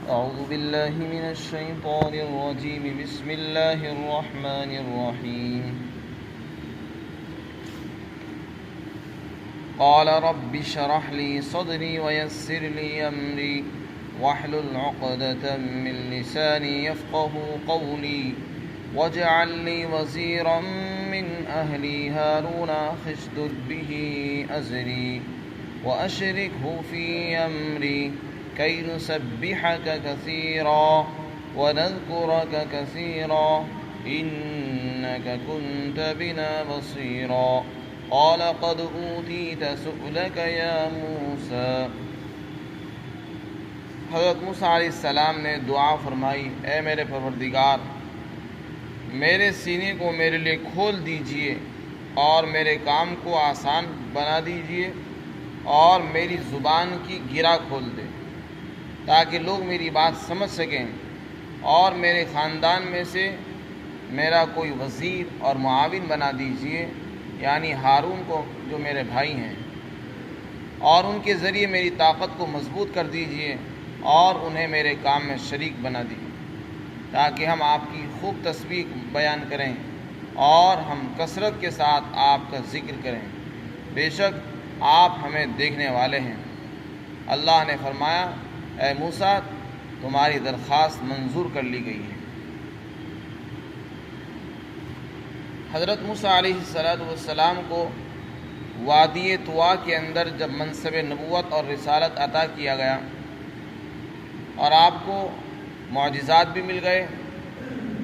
أعوذ بالله من الشيطان الرجيم بسم الله الرحمن الرحيم قال رب اشرح لي صدري ويسر لي أمري واحلل عقدة من لساني يفقه قولي واجعل لي وزيرا من أهلي هارون أخي اشدد به أزري وأشركه في أمري كي نسبحك كثيرا ونذكرك كثيرا إنك كنت بنا بصيرا قال قد أوتيت سؤلك يا موسى۔ حضرت موسیٰ علیہ السلام نے دعا فرمائی، اے میرے پروردگار، میرے سینے کو میرے لیے کھول دیجئے اور میرے کام کو آسان بنا دیجئے اور میری زبان کی گرہ کھول دے تاکہ لوگ میری بات سمجھ سکیں، اور میرے خاندان میں سے میرا کوئی وزیر اور معاون بنا دیجئے، یعنی ہارون کو جو میرے بھائی ہیں، اور ان کے ذریعے میری طاقت کو مضبوط کر دیجئے اور انہیں میرے کام میں شریک بنا دیجئے تاکہ ہم آپ کی خوب تسبیح بیان کریں اور ہم کثرت کے ساتھ آپ کا ذکر کریں، بے شک آپ ہمیں دیکھنے والے ہیں۔ اللہ نے فرمایا، اے موسیٰ، تمہاری درخواست منظور کر لی گئی ہے۔ حضرت موسیٰ علیہ السلام کو وادی طوا کے اندر جب منصب نبوت اور رسالت عطا کیا گیا اور آپ کو معجزات بھی مل گئے،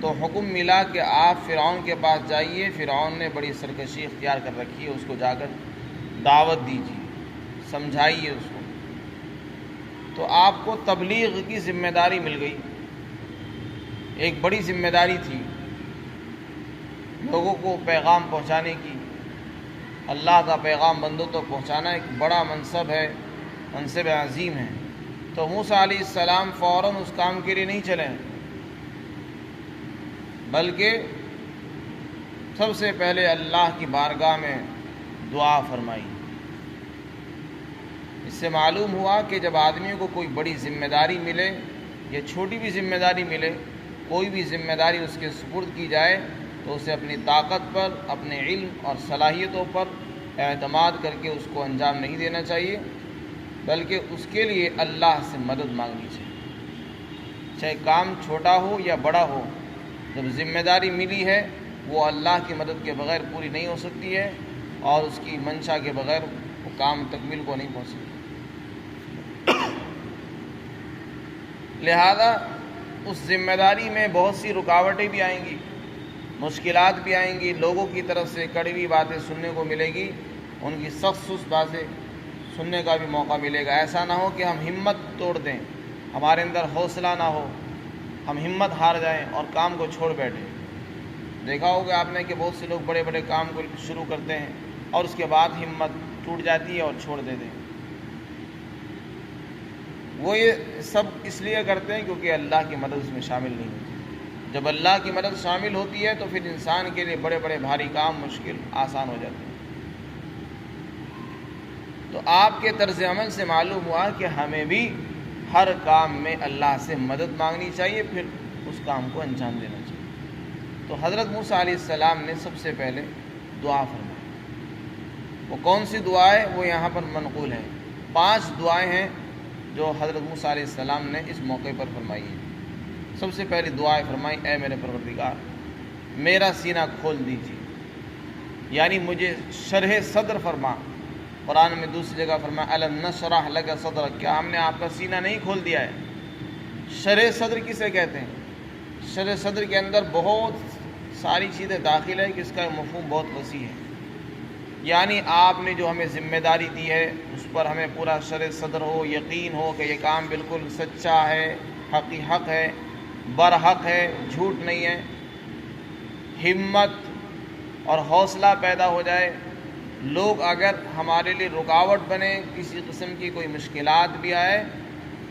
تو حکم ملا کہ آپ فرعون کے پاس جائیے۔ فرعون نے بڑی سرکشی اختیار کر رکھی ہے، اس کو جا کر دعوت دیجیے، سمجھائیے اس کو۔ تو آپ کو تبلیغ کی ذمہ داری مل گئی، ایک بڑی ذمہ داری تھی لوگوں کو پیغام پہنچانے کی۔ اللہ کا پیغام بندوں تک پہنچانا ایک بڑا منصب ہے، منصب عظیم ہے۔ تو موسیٰ علیہ السلام فوراً اس کام کے لیے نہیں چلے، بلکہ سب سے پہلے اللہ کی بارگاہ میں دعا فرمائی۔ اس سے معلوم ہوا کہ جب آدمی کو کوئی بڑی ذمہ داری ملے یا چھوٹی بھی ذمہ داری ملے، کوئی بھی ذمہ داری اس کے سپرد کی جائے تو اسے اپنی طاقت پر، اپنے علم اور صلاحیتوں پر اعتماد کر کے اس کو انجام نہیں دینا چاہیے، بلکہ اس کے لیے اللہ سے مدد مانگنی چاہیے، چاہے کام چھوٹا ہو یا بڑا ہو۔ جب ذمہ داری ملی ہے وہ اللہ کی مدد کے بغیر پوری نہیں ہو سکتی ہے، اور اس کی منشا کے بغیر وہ کام تکمیل کو نہیں پہنچ سکتی۔ لہذا اس ذمہ داری میں بہت سی رکاوٹیں بھی آئیں گی، مشکلات بھی آئیں گی، لوگوں کی طرف سے کڑوی باتیں سننے کو ملے گی، ان کی سخت سست باتیں سننے کا بھی موقع ملے گا۔ ایسا نہ ہو کہ ہم ہمت توڑ دیں، ہمارے اندر حوصلہ نہ ہو، ہم ہمت ہار جائیں اور کام کو چھوڑ بیٹھیں۔ دیکھا ہوگا آپ نے کہ بہت سے لوگ بڑے بڑے کام کو شروع کرتے ہیں اور اس کے بعد ہمت ٹوٹ جاتی ہے اور چھوڑ دیتے ہیں۔ وہ یہ سب اس لیے کرتے ہیں کیونکہ اللہ کی مدد اس میں شامل نہیں ہوتی۔ جب اللہ کی مدد شامل ہوتی ہے تو پھر انسان کے لیے بڑے بڑے بھاری کام مشکل آسان ہو جاتے ہیں۔ تو آپ کے طرز عمل سے معلوم ہوا کہ ہمیں بھی ہر کام میں اللہ سے مدد مانگنی چاہیے، پھر اس کام کو انجام دینا چاہیے۔ تو حضرت موسیٰ علیہ السلام نے سب سے پہلے دعا فرمائی۔ وہ کون سی دعا ہے وہ یہاں پر منقول ہے۔ 5 دعائیں ہیں جو حضرت موسیٰ علیہ السلام نے اس موقع پر فرمائی ہے۔ سب سے پہلی دعائیں فرمائی، اے میرے پروردگار، میرا سینہ کھول دیجیے، یعنی مجھے شرح صدر فرما۔ قرآن میں دوسری جگہ فرمایا، الم نشرح لک صدرک، کیا ہم نے آپ کا سینہ نہیں کھول دیا ہے؟ شرح صدر کسے کہتے ہیں؟ شرح صدر کے اندر بہت ساری چیزیں داخل ہے کہ اس کا مفہوم بہت وسیع ہے، یعنی آپ نے جو ہمیں ذمہ داری دی ہے اس پر ہمیں پورا شرح صدر ہو، یقین ہو کہ یہ کام بالکل سچا ہے، حق ہے، برحق ہے، جھوٹ نہیں ہے۔ ہمت اور حوصلہ پیدا ہو جائے، لوگ اگر ہمارے لیے رکاوٹ بنے، کسی قسم کی کوئی مشکلات بھی آئے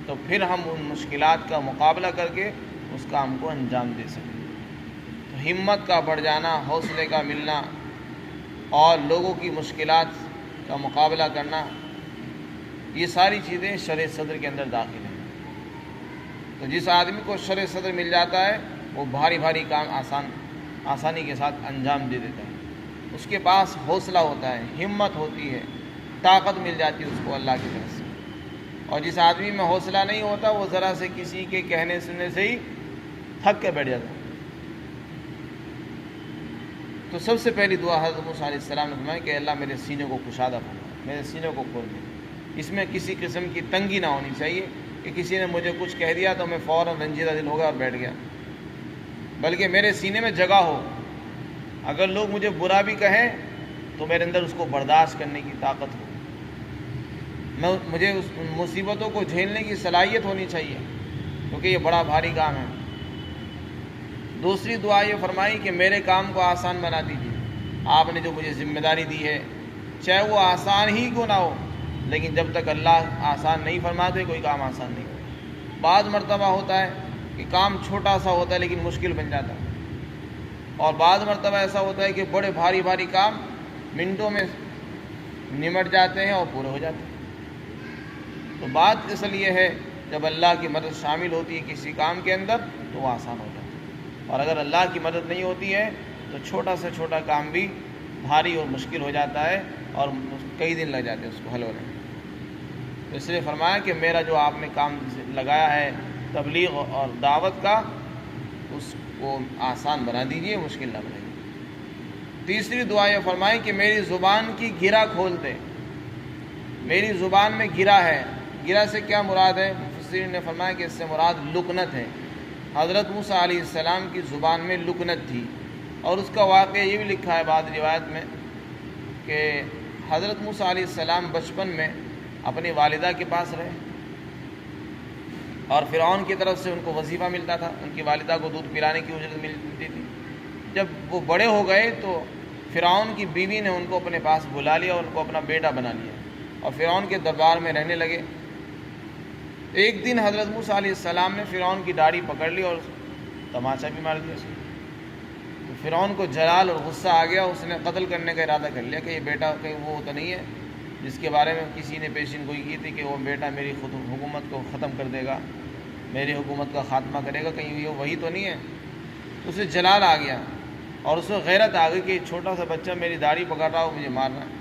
تو پھر ہم ان مشکلات کا مقابلہ کر کے اس کام کو انجام دے سکیں۔ تو ہمت کا بڑھ جانا، حوصلے کا ملنا اور لوگوں کی مشکلات کا مقابلہ کرنا، یہ ساری چیزیں شرح صدر کے اندر داخل ہیں۔ تو جس آدمی کو شرح صدر مل جاتا ہے وہ بھاری بھاری کام آسانی کے ساتھ انجام دے دیتا ہے، اس کے پاس حوصلہ ہوتا ہے، ہمت ہوتی ہے، طاقت مل جاتی ہے اس کو اللہ کی طرف سے۔ اور جس آدمی میں حوصلہ نہیں ہوتا وہ ذرا سے کسی کے کہنے سننے سے ہی تھک کے بیٹھ جاتا ہے۔ تو سب سے پہلی دعا حضرت موسیٰ علیہ السلام نے فرمایا کہ اللہ میرے سینے کو کشادہ فرما، میرے سینے کو کھول دے، اس میں کسی قسم کی تنگی نہ ہونی چاہیے کہ کسی نے مجھے کچھ کہہ دیا تو میں فوراً رنجیدہ دل ہو گیا اور بیٹھ گیا، بلکہ میرے سینے میں جگہ ہو، اگر لوگ مجھے برا بھی کہیں تو میرے اندر اس کو برداشت کرنے کی طاقت ہو، مجھے اس مصیبتوں کو جھیلنے کی صلاحیت ہونی چاہیے، کیونکہ یہ بڑا بھاری کام ہے۔ دوسری دعا یہ فرمائی کہ میرے کام کو آسان بنا دیجیے، آپ نے جو مجھے ذمہ داری دی ہے چاہے وہ آسان ہی کیوں نہ ہو، لیکن جب تک اللہ آسان نہیں فرماتے کوئی کام آسان نہیں ہوتا۔ بعض مرتبہ ہوتا ہے کہ کام چھوٹا سا ہوتا ہے لیکن مشکل بن جاتا ہے، اور بعض مرتبہ ایسا ہوتا ہے کہ بڑے بھاری بھاری کام منٹوں میں نمٹ جاتے ہیں اور پورے ہو جاتے ہیں۔ تو بات اصل یہ ہے جب اللہ کی مدد شامل ہوتی ہے کسی کام کے اندر تو وہ آسان ہو جاتا ہے، اور اگر اللہ کی مدد نہیں ہوتی ہے تو چھوٹا سے چھوٹا کام بھی بھاری اور مشکل ہو جاتا ہے اور کئی دن لگ جاتے ہیں اس کو حل ہونے میں۔ تو اس لیے فرمایا کہ میرا جو آپ نے کام لگایا ہے تبلیغ اور دعوت کا اس کو آسان بنا دیجیے، مشکل نہ بنائیے۔ تیسری دعا یہ فرمائی کہ میری زبان کی گرہ کھول دے، میری زبان میں گرہ ہے، گرہ سے کیا مراد ہے؟ مفسرین نے فرمایا کہ اس سے مراد لکنت ہے۔ حضرت موسیٰ علیہ السلام کی زبان میں لکنت تھی، اور اس کا واقعہ یہ بھی لکھا ہے بعض روایت میں کہ حضرت موسیٰ علیہ السلام بچپن میں اپنی والدہ کے پاس رہے، اور فرعون کی طرف سے ان کو وظیفہ ملتا تھا، ان کی والدہ کو دودھ پلانے کی اجرت ملتی تھی۔ جب وہ بڑے ہو گئے تو فرعون کی بیوی نے ان کو اپنے پاس بلا لیا اور ان کو اپنا بیٹا بنا لیا، اور فرعون کے دربار میں رہنے لگے۔ ایک دن حضرت موسیٰ علیہ السلام نے فرعون کی داڑھی پکڑ لی اور تماچا بھی مار دیا اس کو۔ تو فرعون کو جلال اور غصہ آ گیا، اس نے قتل کرنے کا ارادہ کر لیا کہ یہ بیٹا کہیں وہ تو نہیں ہے جس کے بارے میں کسی نے پیشین گوئی کی تھی کہ وہ بیٹا میری حکومت کو ختم کر دے گا، میری حکومت کا خاتمہ کرے گا، کہیں یہ وہی تو نہیں ہے۔ اسے جلال آ گیا اور اس میں غیرت آ گئی کہ چھوٹا سا بچہ میری داڑھی پکڑ رہا ہو، مجھے مارنا ہے۔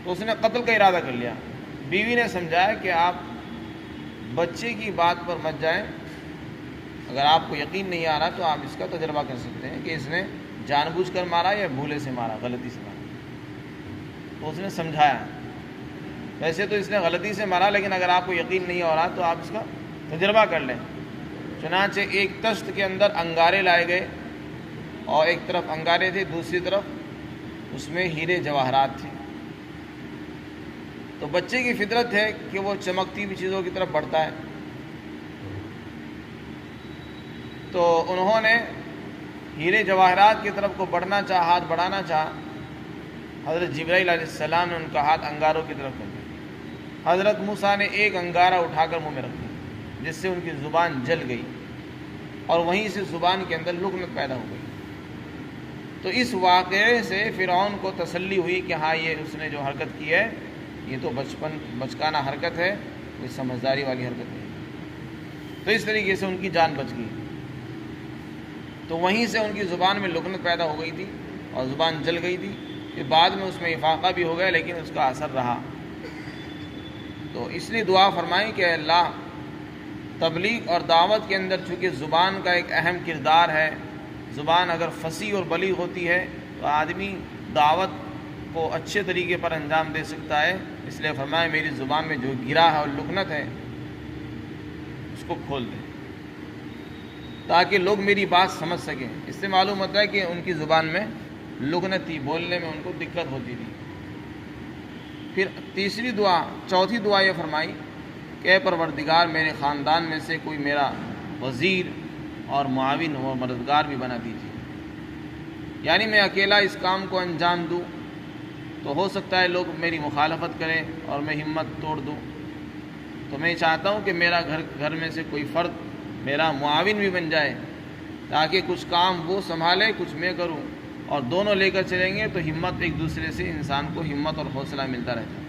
تو اس نے قتل کا ارادہ کر لیا۔ بیوی نے سمجھایا کہ آپ بچے کی بات پر مت جائیں، اگر آپ کو یقین نہیں آ رہا تو آپ اس کا تجربہ کر سکتے ہیں کہ اس نے جان بوجھ کر مارا یا بھولے سے مارا، غلطی سے مارا۔ تو اس نے سمجھایا، ویسے تو اس نے غلطی سے مارا لیکن اگر آپ کو یقین نہیں ہو رہا تو آپ اس کا تجربہ کر لیں۔ چنانچہ ایک تشت کے اندر انگارے لائے گئے، اور ایک طرف انگارے تھے، دوسری طرف اس میں ہیرے جواہرات تھے۔ تو بچے کی فطرت ہے کہ وہ چمکتی ہوئی چیزوں کی طرف بڑھتا ہے، تو انہوں نے ہیرے جواہرات کی طرف کو بڑھنا چاہا، ہاتھ بڑھانا چاہا۔ حضرت جبرائیل علیہ السلام نے ان کا ہاتھ انگاروں کی طرف کر دیا۔ حضرت موسیٰ نے ایک انگارہ اٹھا کر منہ میں رکھ دیا، جس سے ان کی زبان جل گئی، اور وہیں سے زبان کے اندر لکنت پیدا ہو گئی۔ تو اس واقعے سے فرعون کو تسلی ہوئی کہ ہاں یہ اس نے جو حرکت کی ہے یہ تو بچکانہ حرکت ہے، کوئی سمجھداری والی حرکت نہیں۔ تو اس طریقے سے ان کی جان بچ گئی۔ تو وہیں سے ان کی زبان میں لکنت پیدا ہو گئی تھی اور زبان جل گئی تھی، پھر بعد میں اس میں افاقہ بھی ہو گیا لیکن اس کا اثر رہا۔ تو اس لیے دعا فرمائی کہ اللہ تبلیغ اور دعوت کے اندر چونکہ زبان کا ایک اہم کردار ہے، زبان اگر فصیح اور بلیغ ہوتی ہے تو آدمی دعوت کو اچھے طریقے پر انجام دے سکتا ہے۔ اس لیے فرمایا میری زبان میں جو گرا ہے اور لکنت ہے اس کو کھول دے تاکہ لوگ میری بات سمجھ سکیں۔ اس سے معلوم ہوتا ہے کہ ان کی زبان میں لکنت تھی، بولنے میں ان کو دقت ہوتی تھی۔ پھر چوتھی دعا یہ فرمائی کہ اے پروردگار میرے خاندان میں سے کوئی میرا وزیر اور معاون و مددگار بھی بنا دیجیے، یعنی میں اکیلا اس کام کو انجام دوں تو ہو سکتا ہے لوگ میری مخالفت کریں اور میں ہمت توڑ دوں۔ تو میں چاہتا ہوں کہ میرا گھر میں سے کوئی فرد میرا معاون بھی بن جائے، تاکہ کچھ کام وہ سنبھالے کچھ میں کروں، اور دونوں لے کر چلیں گے تو ہمت ایک دوسرے سے انسان کو ہمت اور حوصلہ ملتا رہتا ہے۔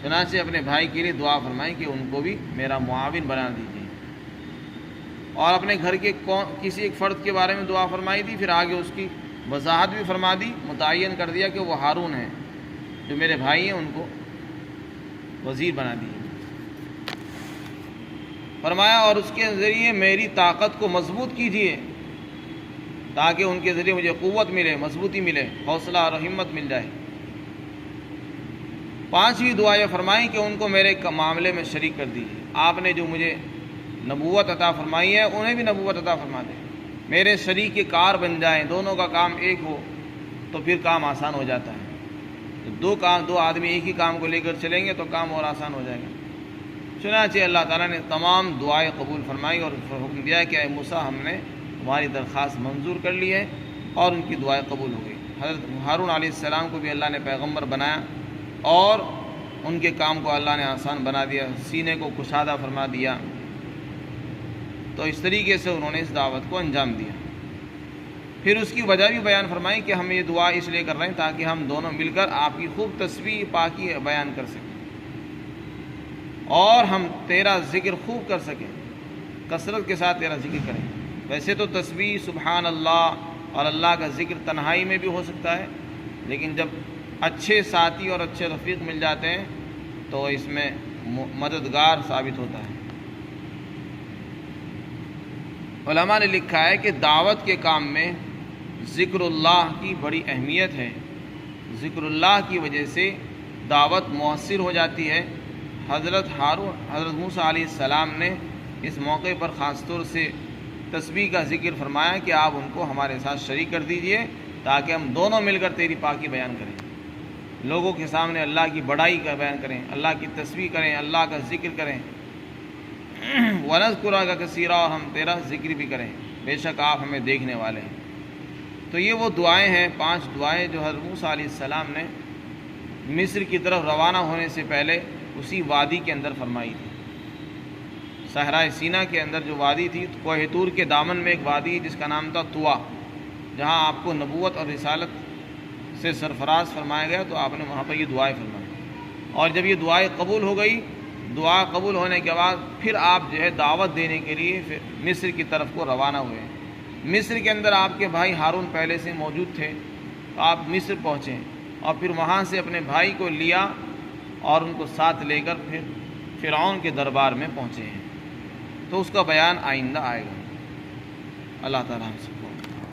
چنانچہ اپنے بھائی کے لیے دعا فرمائیں کہ ان کو بھی میرا معاون بنا دیجیے۔ اور اپنے گھر کے کسی ایک فرد کے بارے میں دعا فرمائی تھی، پھر آگے اس کی وضاحت بھی فرما دی، متعین کر دیا کہ وہ ہارون ہیں جو میرے بھائی ہیں، ان کو وزیر بنا دیے۔ فرمایا اور اس کے ذریعے میری طاقت کو مضبوط کیجیے تاکہ ان کے ذریعے مجھے قوت ملے، مضبوطی ملے، حوصلہ اور ہمت مل جائے۔ پانچویں دعا یہ فرمائی کہ ان کو میرے معاملے میں شریک کر دیجیے، آپ نے جو مجھے نبوت عطا فرمائی ہے انہیں بھی نبوت عطا فرما دیں، میرے شریک کار بن جائیں، دونوں کا کام ایک ہو تو پھر کام آسان ہو جاتا ہے۔ دو آدمی ایک ہی کام کو لے کر چلیں گے تو کام اور آسان ہو جائے گا۔ چنانچہ اللہ تعالیٰ نے تمام دعائیں قبول فرمائی اور حکم دیا کہ اے موسیٰ، ہم نے تمہاری درخواست منظور کر لی ہے، اور ان کی دعائیں قبول ہو گئی۔ حضرت ہارون علیہ السلام کو بھی اللہ نے پیغمبر بنایا اور ان کے کام کو اللہ نے آسان بنا دیا، سینے کو کشادہ فرما دیا۔ تو اس طریقے سے انہوں نے اس دعوت کو انجام دیا۔ پھر اس کی وجہ بھی بیان فرمائی کہ ہم یہ دعا اس لیے کر رہے ہیں تاکہ ہم دونوں مل کر آپ کی خوب تسبیح پاکی بیان کر سکیں اور ہم تیرا ذکر خوب کر سکیں، کثرت کے ساتھ تیرا ذکر کریں۔ ویسے تو تسبیح سبحان اللہ اور اللہ کا ذکر تنہائی میں بھی ہو سکتا ہے، لیکن جب اچھے ساتھی اور اچھے رفیق مل جاتے ہیں تو اس میں مددگار ثابت ہوتا ہے۔ علماء نے لکھا ہے کہ دعوت کے کام میں ذکر اللہ کی بڑی اہمیت ہے، ذکر اللہ کی وجہ سے دعوت مؤثر ہو جاتی ہے۔ حضرت موسیٰ علیہ السلام نے اس موقع پر خاص طور سے تسبیح کا ذکر فرمایا کہ آپ ان کو ہمارے ساتھ شریک کر دیجئے تاکہ ہم دونوں مل کر تیری پاکی بیان کریں، لوگوں کے سامنے اللہ کی بڑائی کا بیان کریں، اللہ کی تسبیح کریں، اللہ کا ذکر کریں۔ وَنَذْكُرَكَ كَثِيرًا، اور ہم تیرا ذکر بھی کریں، بے شک آپ ہمیں دیکھنے والے ہیں۔ تو یہ وہ دعائیں ہیں، 5 دعائیں جو حضرت موسیٰ علیہ السلام نے مصر کی طرف روانہ ہونے سے پہلے اسی وادی کے اندر فرمائی تھی۔ صحرائے سینا کے اندر جو وادی تھی، کوہ طور کے دامن میں ایک وادی جس کا نام تھا طوا، جہاں آپ کو نبوت اور رسالت سے سرفراز فرمایا گیا، تو آپ نے وہاں پر یہ دعائیں فرمائی۔ اور جب یہ دعائیں قبول ہو گئی، دعا قبول ہونے کے بعد پھر آپ جو ہے دعوت دینے کے لیے پھر مصر کی طرف کو روانہ ہوئے۔ مصر کے اندر آپ کے بھائی ہارون پہلے سے موجود تھے، تو آپ مصر پہنچے اور پھر وہاں سے اپنے بھائی کو لیا اور ان کو ساتھ لے کر پھر فرعون کے دربار میں پہنچے ہیں۔ تو اس کا بیان آئندہ آئے گا۔ اللہ تعالیٰ ہم سے